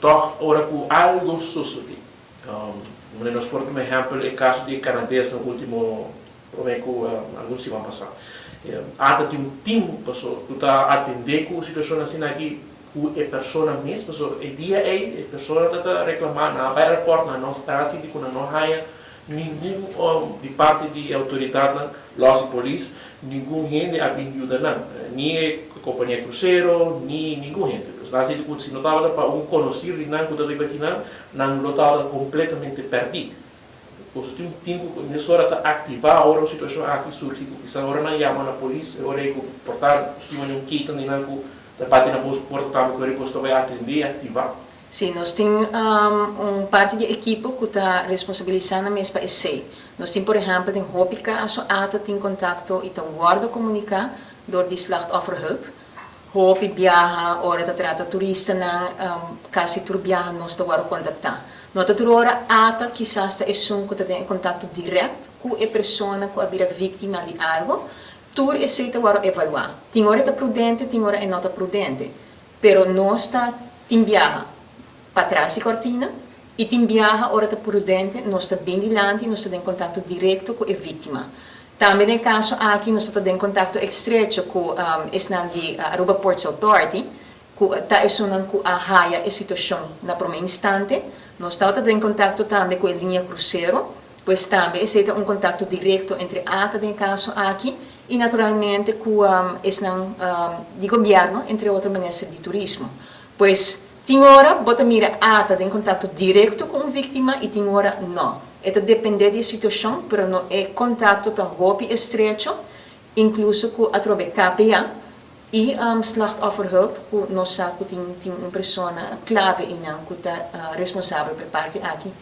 toch ora com algo sucede. Nós por exemplo, o caso de canadês no último, alguns se vão passar. Até tem um time, pessoal, que está atendendo a situação assim aqui, que é pessoa mesmo, pessoal, o dia é a pessoa está reclamando, na aeroporto, na nossa estrada, que não há nenhum de parte de autoridade, loja de polícia, nenhum gente ajuda não, nem a companhia cruzeiro, nem nenhum gente. Assim, se não estava para um conhecido, não estava aqui não estava completamente perdido. Pois tem um tempo que nessa hora está ativar agora a situação aqui surge, que agora não chama a polícia, agora é que portar se não quita nem não da parte na bolsa porta também que vai atender, ativar. Sim, nós temos parte de equipe que está responsabilizando mesmo para esse. Nós temos, por exemplo, em hoop caso, tem contato e tem guarda comunicar door die slachtofferhulp. Hoop viaja, ora te trata turista na casi tur viaja nós te guarda contactar. Nota ora quizás é um que tem contato direto com a pessoa que é vítima de algo. Tur é se te guarda evaluar. Tem hora é prudente, tem hora é nota prudente. Pero nós está tem viaja para trás de cortina e tem viaja hora é prudente, nós está bem dilante, nós está em contato direto com a vítima. Também no caso aqui nós estamos em contato estreito com a Aruba Ports Authority, que está com a raia a situação na primeiro instante. Nós estamos em contato também com a linha cruzeiro, pois também é um contato direto entre a no caso aqui e naturalmente com o governo, entre outras maneiras de turismo. Pois tem hora, bota mira em contato direto com a vítima e tem hora não. Isso depende da situação, mas não é contato tão rápido e estreito, incluso com a KPA e slachtofferhulp, que nós sabemos que tem uma pessoa clave que está responsável por parte aqui.